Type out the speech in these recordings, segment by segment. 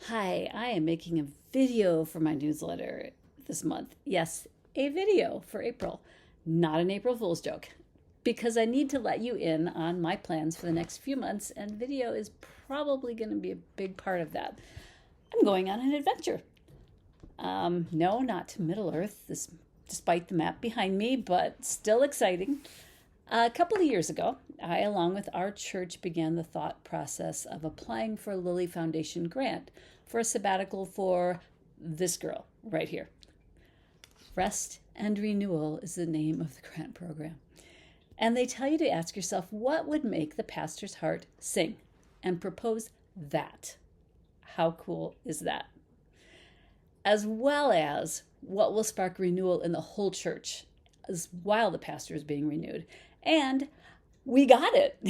Hi, I am making a video for my newsletter this month. Yes, a video for April, not an April Fool's joke, because I need to let you in on my plans for the next few months, and video is probably going to be a big part of that. I'm going on an adventure. No, not to Middle Earth, despite the map behind me, but still exciting. A couple of years ago, I, along with our church, began the thought process of applying for a Lilly Foundation grant for a sabbatical for this girl right here. Rest and Renewal is the name of the grant program. And they tell you to ask yourself what would make the pastor's heart sing and propose that. How cool is that? As well as what will spark renewal in the whole church as while the pastor is being renewed. And we got it.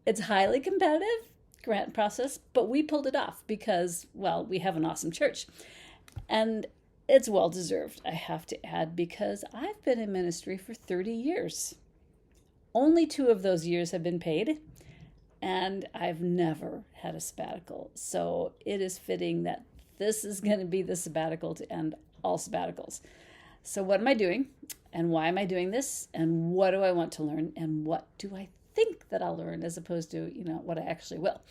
It's highly competitive grant process, but we pulled it off because, well, we have an awesome church. And it's well deserved, I have to add, because I've been in ministry for 30 years. Only 2 of those years have been paid, and I've never had a sabbatical. So it is fitting that this is going to be the sabbatical to end all sabbaticals. So what am I doing? And why am I doing this? And what do I want to learn? And what do I think that I'll learn as opposed to, what I actually will?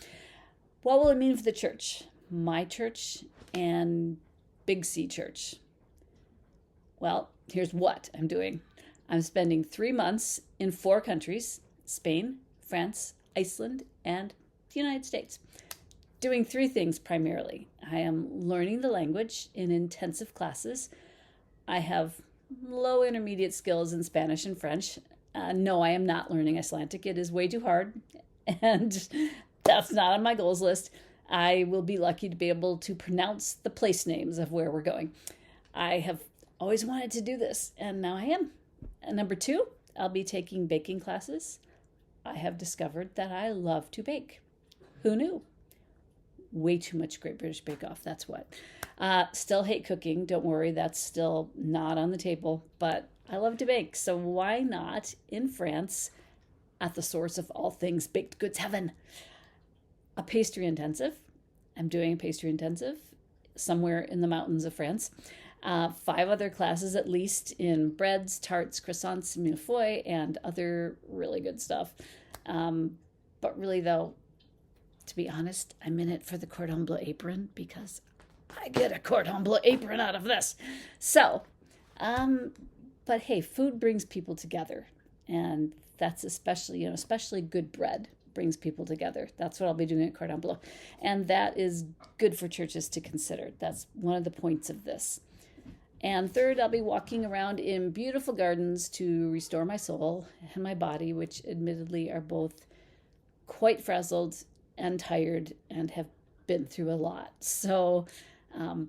What will it mean for the church? My church and Big C Church. Well, here's what I'm doing. I'm spending 3 months in 4 countries: Spain, France, Iceland, and the United States. Doing 3 things primarily. I am learning the language in intensive classes. I have low intermediate skills in Spanish and French. No, I am not learning Icelandic. It is way too hard, and that's not on my goals list. I will be lucky to be able to pronounce the place names of where we're going. I have always wanted to do this, and now I am. And number 2, I'll be taking baking classes. I have discovered that I love to bake. Who knew? Way too much Great British Bake Off, that's what. Still hate cooking. Don't worry, that's still not on the table, but I love to bake. So why not in France, at the source of all things baked goods heaven? A pastry intensive. I'm doing a pastry intensive somewhere in the mountains of France. 5 other classes at least in breads, tarts, croissants, millefeuille, and other really good stuff. But really though, to be honest, I'm in it for the cordon bleu apron because I get a cordon bleu apron out of this. So, but hey, food brings people together, and that's especially good bread brings people together. That's what I'll be doing at Cordon Bleu, and that is good for churches to consider. That's one of the points of this. And third, I'll be walking around in beautiful gardens to restore my soul and my body, which admittedly are both quite frazzled and tired and have been through a lot. So,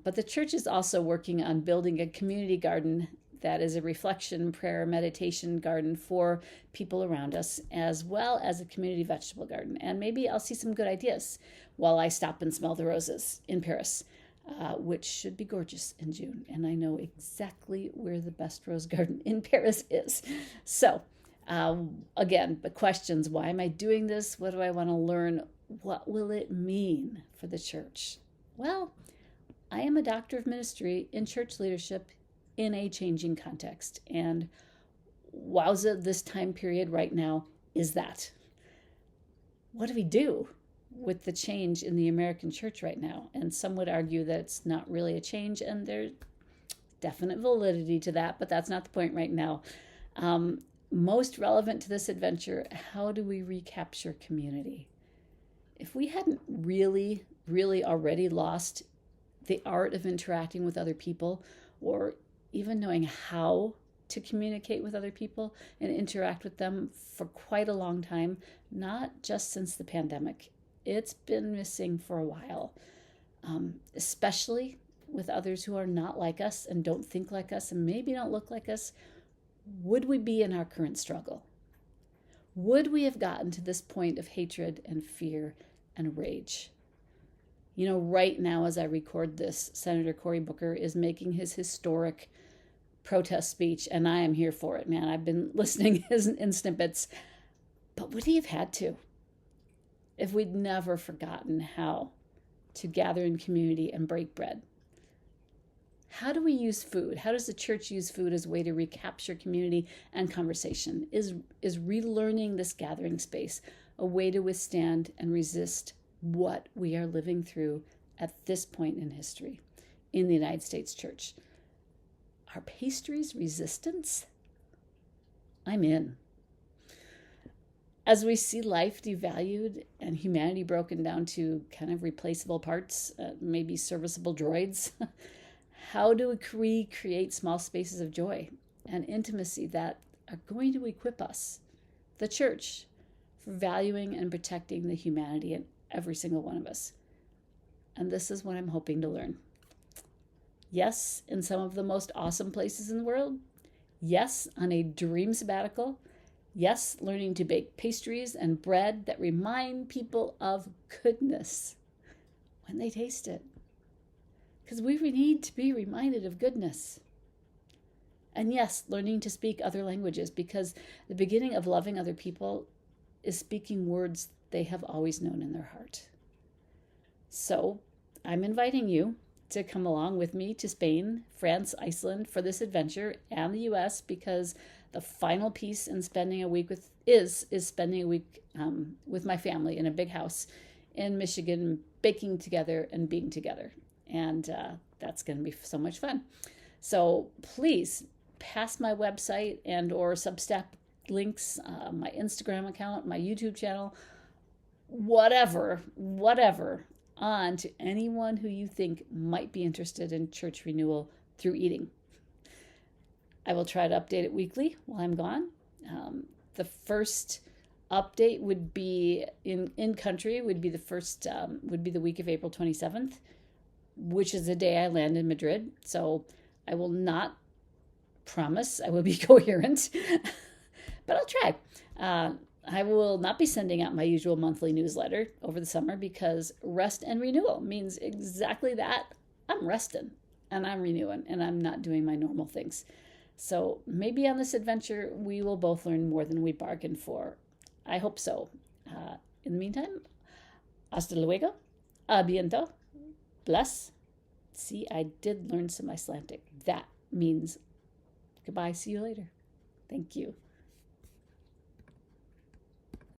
but the church is also working on building a community garden that is a reflection, prayer, meditation garden for people around us, as well as a community vegetable garden. And maybe I'll see some good ideas while I stop and smell the roses in Paris, which should be gorgeous in June. And I know exactly where the best rose garden in Paris is. So, again, the questions: why am I doing this? What do I want to learn? What will it mean for the church? Well, I am a doctor of ministry in church leadership in a changing context. And wowza, this time period right now is that. What do we do with the change in the American church right now? And some would argue that it's not really a change, and there's definite validity to that, but that's not the point right now. Most relevant to this adventure, how do we recapture community? If we hadn't really already lost the art of interacting with other people, or even knowing how to communicate with other people and interact with them for quite a long time, not just since the pandemic. It's been missing for a while, especially with others who are not like us and don't think like us and maybe don't look like us. Would we be in our current struggle? Would we have gotten to this point of hatred and fear and rage? Right now as I record this, Senator Cory Booker is making his historic protest speech, and I am here for it, man. I've been listening in snippets. But would he have had to if we'd never forgotten how to gather in community and break bread. How do we use food? How does the church use food as a way to recapture community and conversation? Is relearning this gathering space a way to withstand and resist what we are living through at this point in history in the United States church? Are pastries resistance? I'm in. As we see life devalued and humanity broken down to kind of replaceable parts, maybe serviceable droids, how do we create small spaces of joy and intimacy that are going to equip us, the church, for valuing and protecting the humanity in every single one of us? And this is what I'm hoping to learn. Yes, in some of the most awesome places in the world. Yes, on a dream sabbatical. Yes, learning to bake pastries and bread that remind people of goodness when they taste it. Because we need to be reminded of goodness. And yes, learning to speak other languages, because the beginning of loving other people is speaking words they have always known in their heart. So I'm inviting you to come along with me to Spain, France, Iceland for this adventure, and the US, because the final piece in spending a week is spending a week with my family in a big house in Michigan, baking together and being together. And that's going to be so much fun. So please pass my website and or Substack links, my Instagram account, my YouTube channel, whatever, on to anyone who you think might be interested in church renewal through eating. I will try to update it weekly while I'm gone. The first update would be in country, would be the week of April 27th, which is the day I land in Madrid. So I will not promise I will be coherent, but I'll try. I will not be sending out my usual monthly newsletter over the summer because rest and renewal means exactly that. I'm resting and I'm renewing and I'm not doing my normal things. So maybe on this adventure, we will both learn more than we bargained for. I hope so. In the meantime, hasta luego, a biento, bless. See, I did learn some Icelandic. That means goodbye, see you later. Thank you.